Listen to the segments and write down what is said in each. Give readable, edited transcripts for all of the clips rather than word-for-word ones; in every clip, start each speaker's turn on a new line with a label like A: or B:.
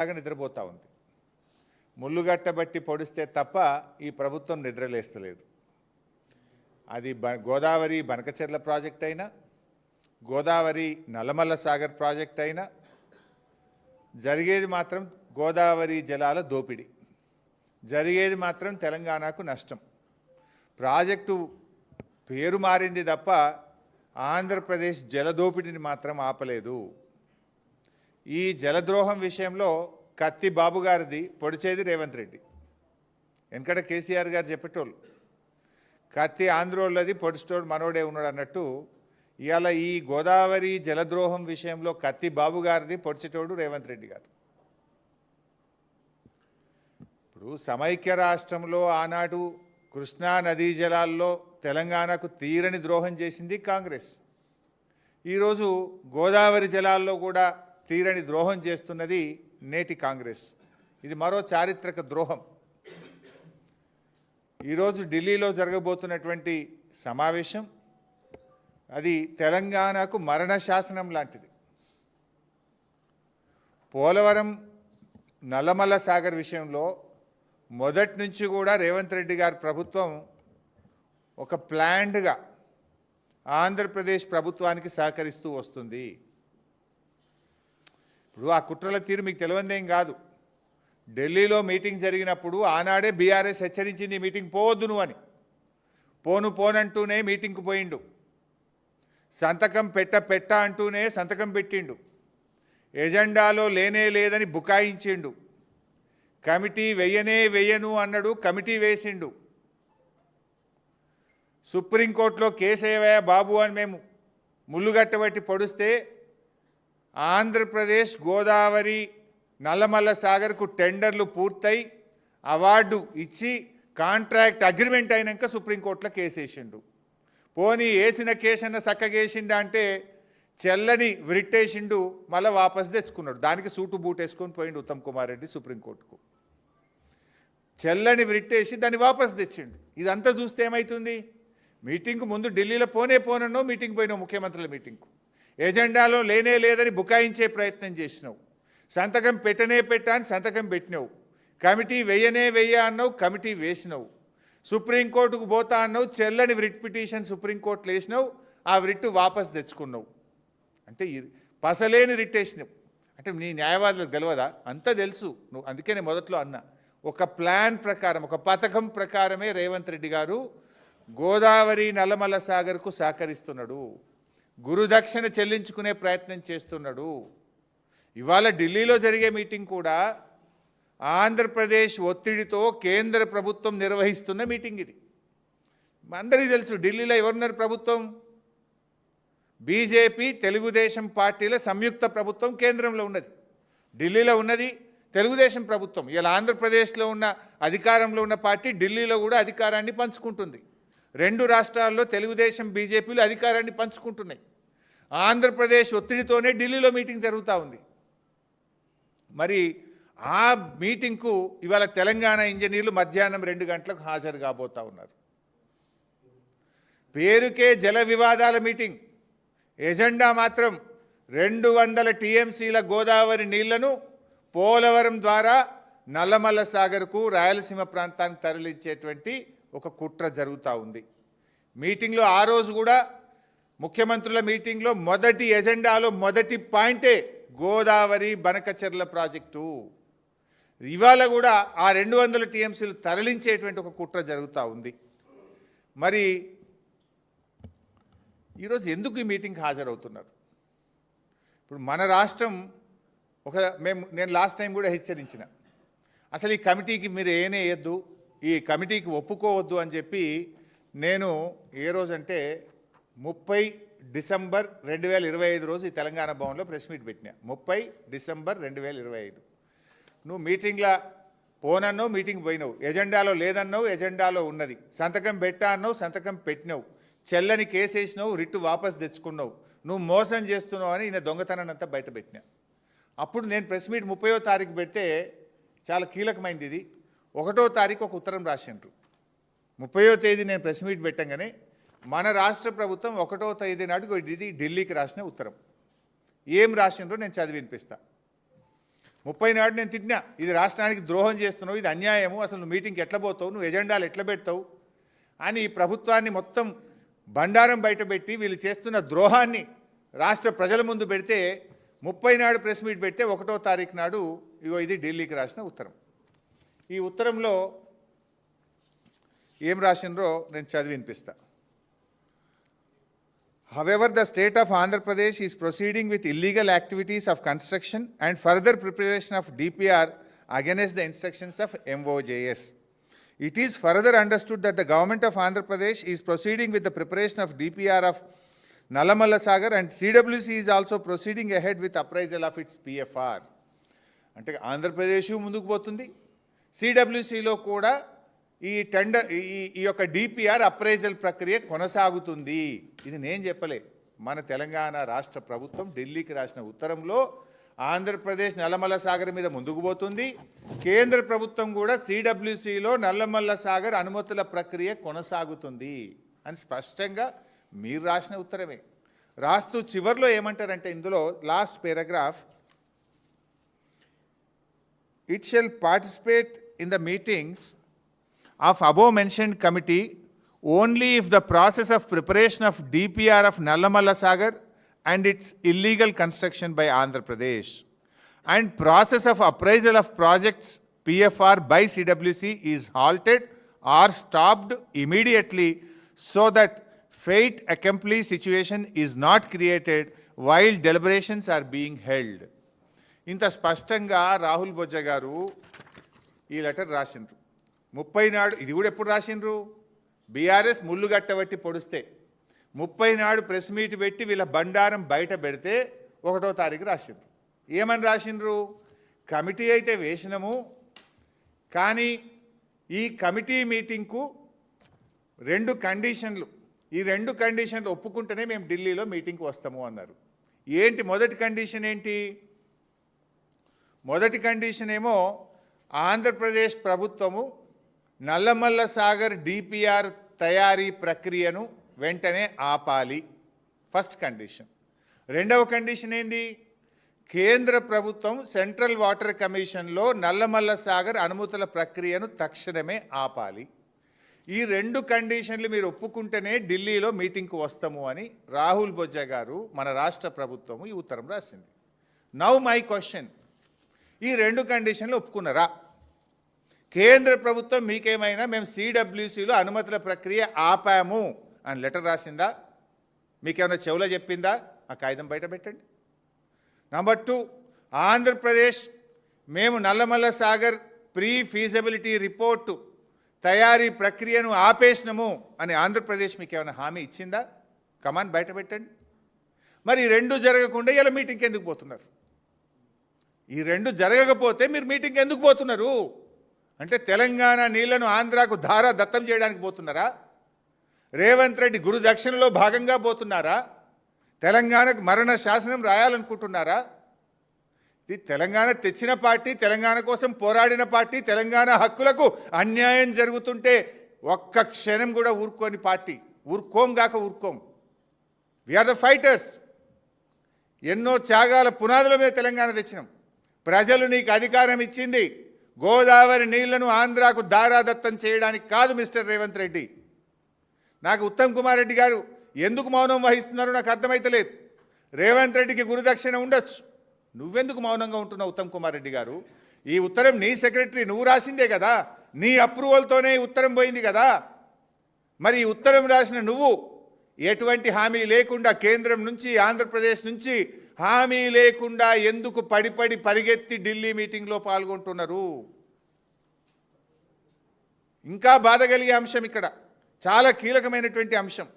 A: లాగా నిద్రపోతూ ఉంది. ముళ్ళుగట్టబట్టి పొడిస్తే తప్ప ఈ ప్రభుత్వం నిద్రలేస్తలేదు. అది గోదావరి బనకచెర్ల ప్రాజెక్ట్ అయినా, గోదావరి నల్లమల్ల సాగర్ ప్రాజెక్ట్ అయినా జరిగేది మాత్రం గోదావరి జలాల దోపిడీ, జరిగేది మాత్రం తెలంగాణకు నష్టం. ప్రాజెక్టు పేరు మారింది తప్ప ఆంధ్రప్రదేశ్ జలదోపిడిని మాత్రం ఆపలేదు. ఈ జలద్రోహం విషయంలో కత్తి బాబు గారిది, పొడిచేది రేవంత్ రెడ్డి. వెనకట కేసీఆర్ గారు చెప్పేటోళ్ళు కత్తి ఆంధ్రోళ్ళది, పొడిచేటోడు మనోడే ఉన్నాడు అన్నట్టు ఇవాళ ఈ గోదావరి జలద్రోహం విషయంలో కత్తి బాబు గారిది, పొడిచేటోడు రేవంత్ రెడ్డి గారు. ఇప్పుడు సమైక్య రాష్ట్రంలో ఆనాడు కృష్ణా నదీ జలాల్లో తెలంగాణకు తీరని ద్రోహం చేసింది కాంగ్రెస్. ఈరోజు గోదావరి జలాల్లో కూడా తీరని ద్రోహం చేస్తున్నది నేటి కాంగ్రెస్. ఇది మరో చారిత్రక ద్రోహం. ఈరోజు ఢిల్లీలో జరగబోతున్నటువంటి సమావేశం అది తెలంగాణకు మరణ శాసనం లాంటిది. పోలవరం నల్లమల్ల సాగర్ విషయంలో మొదటి నుంచి కూడా రేవంత్ రెడ్డి గారి ప్రభుత్వం ఒక ప్లాన్డ్గా ఆంధ్రప్రదేశ్ ప్రభుత్వానికి సహకరిస్తూ వస్తుంది. ఇప్పుడు ఆ కుట్రల తీరు మీకు తెలియదేం కాదు. ఢిల్లీలో మీటింగ్ జరిగినప్పుడు ఆనాడే బీఆర్ఎస్ హెచ్చరించింది మీటింగ్ పోవద్దు నువ్వు అని. పోనంటూనే మీటింగ్కు పోయిండు. సంతకం పెట్ట అంటూనే సంతకం పెట్టిండు. ఎజెండాలో లేనే లేదని బుకాయించిండు. కమిటీ వెయ్యను అన్నాడు, కమిటీ వేసిండు. సుప్రీంకోర్టులో కేసు ఏవయ్యా బాబు అని మేము ముళ్ళుగట్టబట్టి పొడిస్తే ఆంధ్రప్రదేశ్ గోదావరి నల్లమల్ల సాగర్కు టెండర్లు పూర్తయి అవార్డు ఇచ్చి కాంట్రాక్ట్ అగ్రిమెంట్ అయినాక సుప్రీంకోర్టులో కేసు వేసిండు. పోనీ వేసిన కేసన్న చక్కగేసిండా అంటే చెల్లని విరిట్టేసిండు, మళ్ళీ వాపసు తెచ్చుకున్నాడు. దానికి సూటు బూట్ వేసుకొని పోయిండు ఉత్తమ్ కుమార్ రెడ్డి సుప్రీంకోర్టుకు. చెల్లని విరిట్టేసి దాన్ని వాపసు తెచ్చిండు. ఇదంతా చూస్తే ఏమవుతుంది? మీటింగ్కు ముందు ఢిల్లీలో పోనన్నో మీటింగ్ పోయినావు, ముఖ్యమంత్రుల మీటింగ్కు. ఎజెండాలో లేనే లేదని బుకాయించే ప్రయత్నం చేసినావు. సంతకం పెట్టని సంతకం పెట్టినావు. కమిటీ వెయ్య అన్నావు, కమిటీ వేసినావు. సుప్రీంకోర్టుకు పోతా అన్నావు, చెల్లని రిట్ పిటిషన్ సుప్రీంకోర్టులో వేసినావు, ఆ రిట్ వాపసు తెచ్చుకున్నావు. అంటే పసలేని రిట్ వేసినావు. అంటే నీ న్యాయవాదులకు తెలియదా? అంతా తెలుసు నువ్వు. అందుకే నేను మొదట్లో అన్నా, ఒక ప్లాన్ ప్రకారం, ఒక పథకం ప్రకారమే రేవంత్ రెడ్డి గారు గోదావరి నల్లమల్ల సాగర్కు సహకరిస్తున్నాడు. గురుదక్షిణ చెల్లించుకునే ప్రయత్నం చేస్తున్నాడు. ఇవాళ ఢిల్లీలో జరిగే మీటింగ్ కూడా ఆంధ్రప్రదేశ్ ఒత్తిడితో కేంద్ర ప్రభుత్వం నిర్వహిస్తున్న మీటింగ్ ఇది. అందరికీ తెలుసు ఢిల్లీలో ఎవరున్నారు ప్రభుత్వం? బీజేపీ తెలుగుదేశం పార్టీల సంయుక్త ప్రభుత్వం కేంద్రంలో ఉన్నది. ఢిల్లీలో ఉన్నది తెలుగుదేశం ప్రభుత్వం. ఇలా ఆంధ్రప్రదేశ్లో ఉన్న అధికారంలో ఉన్న పార్టీ ఢిల్లీలో కూడా అధికారాన్ని పంచుకుంటుంది. రెండు రాష్ట్రాల్లో తెలుగుదేశం బీజేపీలు అధికారాన్ని పంచుకుంటున్నాయి. ఆంధ్రప్రదేశ్ ఒత్తిడితోనే ఢిల్లీలో మీటింగ్ జరుగుతూ ఉంది. మరి ఆ మీటింగ్కు ఇవాళ తెలంగాణ ఇంజనీర్లు మధ్యాహ్నం 2 గంటలకు హాజరు కాబోతూ ఉన్నారు. పేరుకే జల వివాదాల మీటింగ్, ఎజెండా మాత్రం 200 టీఎంసీల గోదావరి నీళ్లను పోలవరం ద్వారా నల్లమల్ల సాగర్కు రాయలసీమ ప్రాంతానికి తరలించేటువంటి ఒక కుట్ర జరుగుతూ ఉంది. మీటింగ్లో ఆ రోజు కూడా ముఖ్యమంత్రుల మీటింగ్లో మొదటి ఎజెండాలో మొదటి పాయింటే గోదావరి బనకచెర్ల ప్రాజెక్టు. ఇవాళ కూడా ఆ 200 టీఎంసీలు తరలించేటువంటి ఒక కుట్ర జరుగుతూ ఉంది. మరి ఈరోజు ఎందుకు ఈ మీటింగ్కి హాజరవుతున్నారు? ఇప్పుడు మన రాష్ట్రం నేను లాస్ట్ టైం కూడా హెచ్చరించిన, అసలు ఈ కమిటీకి మీరు వేయద్దు, ఈ కమిటీకి ఒప్పుకోవద్దు అని చెప్పి నేను ఏ రోజంటే 30 డిసెంబర్ 2025 రోజు ఈ తెలంగాణ భవన్లో ప్రెస్ మీట్ పెట్టినా. 30 డిసెంబర్ 2025 నువ్వు మీటింగ్లో పోనన్నావు, మీటింగ్ పోయినావు. ఎజెండాలో లేదన్నావు, ఎజెండాలో ఉన్నది. సంతకం పెట్టా అన్నావు, సంతకం పెట్టినావు. చెల్లని కేసు వేసినావు, రిట్టు వాపసు తెచ్చుకున్నావు. నువ్వు మోసం చేస్తున్నావు అని ఈయన దొంగతనాన్ని అంతా బయట పెట్టినా. అప్పుడు నేను ప్రెస్ మీట్ 30వ తారీఖు పెడితే చాలా కీలకమైంది ఇది. 1వ తారీఖు ఒక ఉత్తరం రాసిండ్రు. 30వ తేదీ నేను ప్రెస్ మీట్ పెట్టంగానే మన రాష్ట్ర ప్రభుత్వం 1వ తేదీ నాటికి ఇది ఢిల్లీకి రాసిన ఉత్తరం. ఏం రాసిండ్రో నేను చదివి వినిపిస్తా. 30 నాడు నేను తిట్టినా, ఇది రాష్ట్రానికి ద్రోహం చేస్తున్నావు, ఇది అన్యాయము, అసలు నువ్వు మీటింగ్కి ఎట్లా పోతావు, నువ్వు ఎజెండాలు ఎట్లా పెడతావు అని ఈ ప్రభుత్వాన్ని మొత్తం బండారం బయటపెట్టి వీళ్ళు చేస్తున్న ద్రోహాన్ని రాష్ట్ర ప్రజల ముందు పెడితే 30 నాడు ప్రెస్ మీట్ పెడితే 1వ తారీఖు నాడు ఇగో ఇది ఢిల్లీకి రాసిన ఉత్తరం. ఈ ఉత్తరంలో ఏం రాసినరో నేను చదివి వినిపిస్తా. However, the state of Andhra Pradesh is proceeding with illegal activities of construction and further preparation of DPR against the instructions of MOJS. It is further understood that the government of Andhra Pradesh is proceeding with the preparation of DPR of Nallamalla Sagar and CWC is also proceeding ahead with appraisal of its PFR. అంటే ఆంధ్రప్రదేశ్ ముందుకు పోతుంది, సిడబ్ల్యూసిలో కూడా ఈ tender ఈ యొక్క DPR appraisal ప్రక్రియ కొనసాగుతుంది. ఇది నేను చెప్పలే, మన తెలంగాణ రాష్ట్ర ప్రభుత్వం ఢిల్లీకి రాసిన ఉత్తరంలో ఆంధ్రప్రదేశ్ నల్లమల్ల సాగర్ మీద ముందుకు పోతుంది, కేంద్ర ప్రభుత్వం కూడా సిడబ్ల్యూసిలో నల్లమల్ల సాగర్ అనుమతుల ప్రక్రియ కొనసాగుతుంది అని స్పష్టంగా మీరు రాసిన ఉత్తరమే. రాస్తూ చివర్లో ఏమంటారంటే ఇందులో last paragraph, it shall participate in the meetings of above mentioned committee only if the process of preparation of DPR of Nallamalla Sagar and its illegal construction by Andhra Pradesh and process of appraisal of projects PFR by CWC is halted or stopped immediately so that fate accomplished situation is not created while deliberations are being held. ఇంత స్పష్టంగా రాహుల్ బొజ్జా గారు ఈ letter రాసిండ్రు 30 నాడు. ఇది కూడా ఎప్పుడు రాసిండ్రు, BRS ముళ్ళు గట్టబట్టి పొడిస్తే 30 నాడు ప్రెస్ మీట్ పెట్టి వీళ్ళ బండారం బయట పెడితే 1వ తారీఖు రాసిండ్రు. ఏమని రాసిండ్రు, కమిటీ అయితే వేసినాము కానీ ఈ కమిటీ మీటింగ్కు 2 కండిషన్లు, ఈ 2 కండిషన్లు ఒప్పుకుంటేనే మేము ఢిల్లీలో మీటింగ్కి వస్తాము అన్నారు. ఏంటి మొదటి కండిషన్ ఏంటి? మొదటి కండిషన్ ఏమో ఆంధ్రప్రదేశ్ ప్రభుత్వము నల్లమల్ల సాగర్ డిపిఆర్ తయారీ ప్రక్రియను వెంటనే ఆపాలి, ఫస్ట్ కండిషన్. 2వ కండిషన్ ఏంది, కేంద్ర ప్రభుత్వం సెంట్రల్ వాటర్ కమిషన్లో నల్లమల్ల సాగర్ అనుమతుల ప్రక్రియను తక్షణమే ఆపాలి. ఈ 2 కండిషన్లు మీరు ఒప్పుకుంటేనే ఢిల్లీలో మీటింగ్కు వస్తాము అని రాహుల్ బొజ్జా గారు మన రాష్ట్ర ప్రభుత్వము ఈ ఉత్తరం రాసింది. నౌ మై క్వశ్చన్, ఈ 2 కండిషన్లు ఒప్పుకున్నారా? కేంద్ర ప్రభుత్వం మీకేమైనా మేము సిడబ్ల్యూసిలో అనుమతుల ప్రక్రియ ఆపాము అని లెటర్ రాసిందా? మీకేమైనా చెవులో చెప్పిందా? ఆ కాగితం బయట పెట్టండి. నంబర్ 2, ఆంధ్రప్రదేశ్ మేము Nallamala Sagar pre feasibility report తయారీ ప్రక్రియను ఆపేసినము అని ఆంధ్రప్రదేశ్ మీకు ఏమైనా హామీ ఇచ్చిందా? కమాన్ బయట పెట్టండి. మరి ఈ 2 జరగకుండా ఇలా మీటింగ్కి ఎందుకు పోతున్నారు? ఈ 2 జరగకపోతే మీరు మీటింగ్కి ఎందుకు పోతున్నారు? అంటే తెలంగాణ నీళ్లను ఆంధ్రాకు ధారా దత్తం చేయడానికి పోతున్నారా? రేవంత్ రెడ్డి గురు దక్షిణలో భాగంగా పోతున్నారా? తెలంగాణకు మరణ శాసనం రాయాలనుకుంటున్నారా? ఇది తెలంగాణ తెచ్చిన పార్టీ, తెలంగాణ కోసం పోరాడిన పార్టీ, తెలంగాణ హక్కులకు అన్యాయం జరుగుతుంటే ఒక్క క్షణం కూడా ఊరుకోని పార్టీ. ఊరుకోం గాక ఊరుకోం. We are the fighters. ఎన్నో త్యాగాల పునాదుల మీద తెలంగాణ తెచ్చినాం. ప్రజలు నీకు అధికారం ఇచ్చింది గోదావరి నీళ్లను ఆంధ్రాకు దారాదత్తం చేయడానికి కాదు మిస్టర్ రేవంత్ రెడ్డి. నాకు ఉత్తమ్ కుమార్ రెడ్డి గారు ఎందుకు మౌనం వహిస్తున్నారో నాకు అర్థమైతలేదు. రేవంత్ రెడ్డికి గురుదక్షిణ ఉండొచ్చు, నువ్వెందుకు మౌనంగా ఉంటున్నావు ఉత్తమ్ కుమార్ రెడ్డి గారు? ఈ ఉత్తరం నీ సెక్రటరీ నువ్వు రాసిందే కదా, నీ అప్రూవల్తోనే ఈ ఉత్తరం పోయింది కదా. మరి ఈ ఉత్తరం రాసిన నువ్వు ఎటువంటి హామీ లేకుండా కేంద్రం నుంచి ఆంధ్రప్రదేశ్ నుంచి హామీ లేకుండా ఎందుకు పడి పరిగెత్తి ఢిల్లీ మీటింగ్లో పాల్గొంటున్నారు? ఇంకా బాధ కలిగే అంశం ఇక్కడ, చాలా కీలకమైనటువంటి అంశం.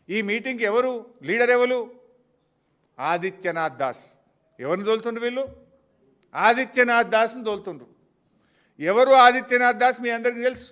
A: ఈ మీటింగ్కి ఎవరు లీడర్? ఎవరు? ఆదిత్యనాథ్ దాస్. ఎవరిని తోలుతుండ్రు వీళ్ళు? ఆదిత్యనాథ్ దాస్ని తోలుతుండ్రు. ఎవరు ఆదిత్యనాథ్ దాస్ మీ అందరికీ తెలుసు.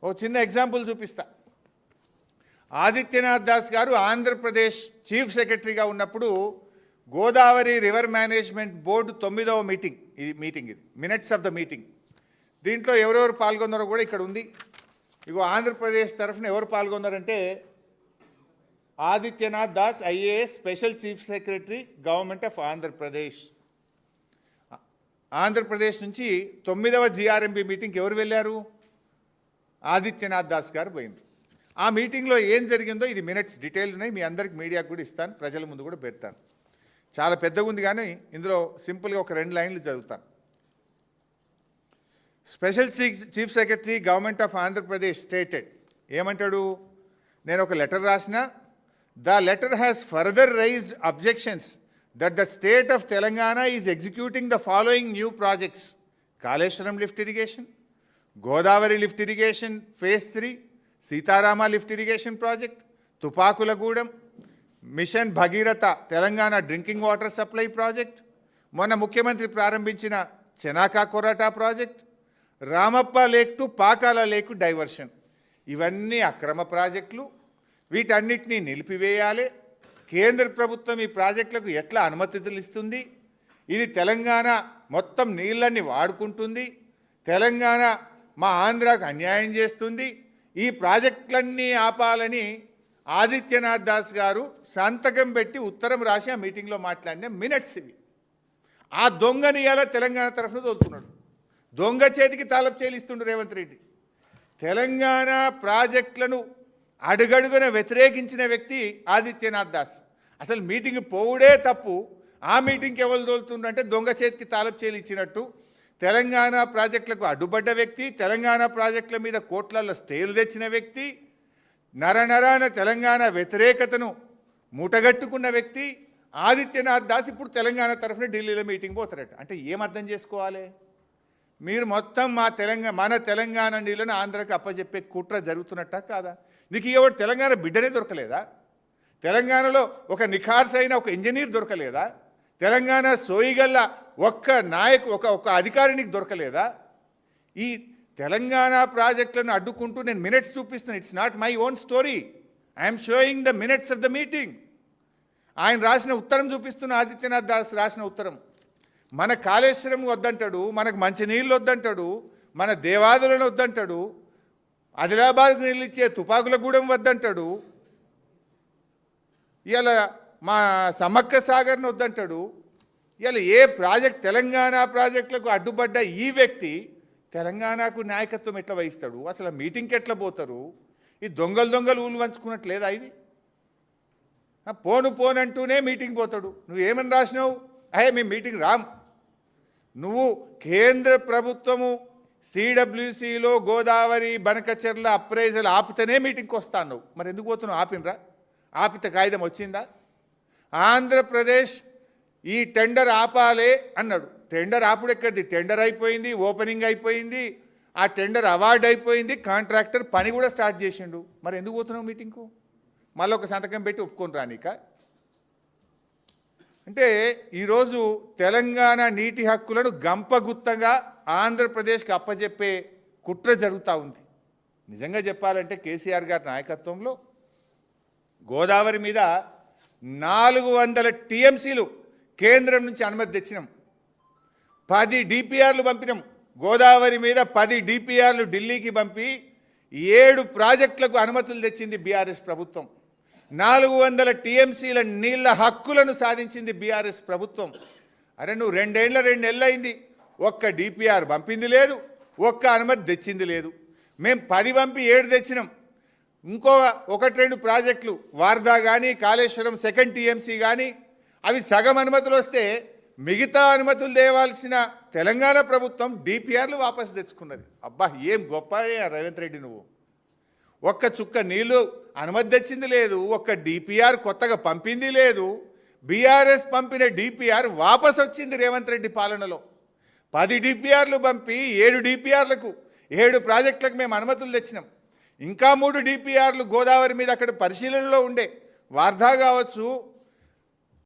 A: ఒక చిన్న ఎగ్జాంపుల్ చూపిస్తా. ఆదిత్యనాథ్ దాస్ గారు ఆంధ్రప్రదేశ్ చీఫ్ సెక్రటరీగా ఉన్నప్పుడు గోదావరి రివర్ మేనేజ్మెంట్ బోర్డు 9వ మీటింగ్, ఇది మినిట్స్ ఆఫ్ ద మీటింగ్. దీంట్లో ఎవరెవరు పాల్గొన్నారో కూడా ఇక్కడ ఉంది. ఇగో ఆంధ్రప్రదేశ్ తరఫున ఎవరు పాల్గొన్నారంటే Adityanath Das IAS special chief secretary government of Andhra Pradesh. Andhra Pradesh నుంచి 9వ GRMB మీటింగ్కి ఎవరు వెళ్ళారు? ఆదిత్యనాథ్ దాస్ గారు పోయింది. ఆ మీటింగ్లో ఏం జరిగిందో ఇది మినిట్స్ డీటెయిల్ ఉన్నాయి, మీ అందరికి మీడియాకు కూడా ఇస్తాను, ప్రజల ముందు కూడా పెడతాను. చాలా పెద్దగా ఉంది కానీ ఇందులో సింపుల్గా ఒక 2 లైన్లు చదువుతాను. Special chief secretary government of Andhra Pradesh stated, ఏమంటాడు? నేను ఒక లెటర్ రాసిన, the letter has further raised objections that the state of Telangana is executing the following new projects: Kaleshwaram lift irrigation, Godavari lift irrigation phase 3, Seetharama lift irrigation project, Tupakulagudem, mission Bhagiratha Telangana drinking water supply project, మొన్న ముఖ్యమంత్రి ప్రారంభించిన Chanaka Korata project, Ramappa lake to Pakala lake diversion. ఇవన్నీ అక్రమ ప్రాజెక్టులు, వీటన్నిటినీ నిలిపివేయాలి. కేంద్ర ప్రభుత్వం ఈ ప్రాజెక్టులకు ఎట్లా అనుమతులు ఇస్తుంది? ఇది తెలంగాణ మొత్తం నీళ్ళని వాడుకుంటుంది, తెలంగాణ మా ఆంధ్రాకు అన్యాయం చేస్తుంది. ఈ ప్రాజెక్టులన్నీ ఆపాలని ఆదిత్యనాథ్ దాస్ గారు సంతకం పెట్టి ఉత్తరం రాసి ఆ మీటింగ్లో మాట్లాడిన మినిట్స్ ఇవి. ఆ దొంగని ఇలా తెలంగాణ తరఫున తోలుతున్నాడు, దొంగ చేతికి తాళపు చేలిస్తుండు రేవంత్ రెడ్డి. తెలంగాణ ప్రాజెక్టులను అడుగడుగున వ్యతిరేకించిన వ్యక్తి ఆదిత్యనాథ్ దాస్. అసలు మీటింగ్ పోవుడే తప్పు, ఆ మీటింగ్కి ఎవరు తోలుతుండ్రు అంటే దొంగ చేతికి తాళపు చేలి ఇచ్చినట్టు. తెలంగాణ ప్రాజెక్టులకు అడ్డుపడ్డ వ్యక్తి, తెలంగాణ ప్రాజెక్టుల మీద కోట్లలో స్టేలు తెచ్చిన వ్యక్తి, నరనరాన తెలంగాణ వ్యతిరేకతను మూటగట్టుకున్న వ్యక్తి ఆదిత్యనాథ్ దాస్ ఇప్పుడు తెలంగాణ తరఫున ఢిల్లీలో మీటింగ్ పోతారట. అంటే ఏం అర్థం చేసుకోవాలి? మీరు మొత్తం మన తెలంగాణ నీళ్ళను ఆంధ్రాకి అప్పచెప్పే కుట్ర జరుగుతున్నట్ట కాదా? నీకు ఎవరు తెలంగాణ బిడ్డనే దొరకలేదా? తెలంగాణలో ఒక నిఖార్సైన ఒక ఇంజనీర్ దొరకలేదా? తెలంగాణ సోయిగల్ల ఒక అధికారికి దొరకలేదా? ఈ తెలంగాణ ప్రాజెక్టులను అడ్డుకుంటూ నేను మినిట్స్ చూపిస్తున్నాను. It's not my own story, I'm showing the minutes of the meeting. ఆయన రాసిన ఉత్తరం చూపిస్తున్న, ఆదిత్యనాథ్ దాస్ రాసిన ఉత్తరం. మన కాళేశ్వరం వద్దంటాడు, మనకు మంచినీళ్ళు వద్దంటాడు, మన దేవాదులను వద్దంటాడు, ఆదిలాబాద్కు నీళ్ళు ఇచ్చే తుపాకులగూడెం వద్దంటాడు, ఇవాళ మా సమ్మక్క సాగర్ను వద్దంటాడు. ఇవాళ ఏ ప్రాజెక్ట్ తెలంగాణ ప్రాజెక్టులకు అడ్డుపడ్డ ఈ వ్యక్తి తెలంగాణకు నాయకత్వం ఎట్లా వహిస్తాడు? అసలు మీటింగ్కి ఎట్లా పోతారు? ఈ దొంగలు ఊళ్ళు వంచుకున్నట్లేదా ఇది? పోనంటూనే మీటింగ్ పోతాడు. నువ్వేమని రాసినావు? మేము మీటింగ్ రామ్. నువ్వు కేంద్ర ప్రభుత్వము CWCలో గోదావరి బనకచెర్ల అప్రైజల్ ఆపితేనే మీటింగ్కి వస్తాను. మరి ఎందుకు పోతున్నావు? ఆపినరా? ఆపితే కాగితం వచ్చిందా? ఆంధ్రప్రదేశ్ ఈ టెండర్ ఆపాలే అన్నాడు. టెండర్ ఆపుడు ఎక్కడిది? టెండర్ అయిపోయింది, ఓపెనింగ్ అయిపోయింది, ఆ టెండర్ అవార్డు అయిపోయింది, కాంట్రాక్టర్ పని కూడా స్టార్ట్ చేసిండు. మరి ఎందుకు పోతున్నావు మీటింగ్కు? మళ్ళీ ఒక సంతకం పెట్టి ఒప్పుకొని రానిక? అంటే ఈరోజు తెలంగాణ నీటి హక్కులను గంపగుత్తగా ఆంధ్రప్రదేశ్కి అప్పచెప్పే కుట్ర జరుగుతూ ఉంది. నిజంగా చెప్పాలంటే కేసీఆర్ గారి నాయకత్వంలో గోదావరి మీద 400 TMCలు కేంద్రం నుంచి అనుమతి తెచ్చినాం, 10 DPRలు పంపినాం. గోదావరి మీద 10 DPRలు ఢిల్లీకి పంపి 7 ప్రాజెక్టులకు అనుమతులు తెచ్చింది బీఆర్ఎస్ ప్రభుత్వం. 400 TMCల నీళ్ల హక్కులను సాధించింది బీఆర్ఎస్ ప్రభుత్వం. అరే నువ్వు 2 నెలలు అయింది, ఒక్క DPR పంపింది లేదు, ఒక్క అనుమతి తెచ్చింది లేదు. మేము 10 పంపి 7 తెచ్చినాం. ఇంకో 1-2 ప్రాజెక్టులు వార్దా కానీ కాళేశ్వరం సెకండ్ TMC కానీ అవి సగం అనుమతులు వస్తే మిగతా అనుమతులు తేవాల్సిన తెలంగాణ ప్రభుత్వం DPRలు వాపసు తెచ్చుకున్నది. అబ్బా ఏం గొప్ప రేవంత్ రెడ్డి, నువ్వు ఒక్క చుక్క నీళ్లు అనుమతి తెచ్చింది లేదు, ఒక్క DPR కొత్తగా పంపింది లేదు. బీఆర్ఎస్ పంపిన DPR వాపసు వచ్చింది రేవంత్ రెడ్డి పాలనలో. 10 DPRలు పంపి 7 DPRలకు 7 ప్రాజెక్టులకు మేము అనుమతులు తెచ్చినాం. ఇంకా 3 DPRలు గోదావరి మీద అక్కడ పరిశీలనలో ఉండే, వార్దా కావచ్చు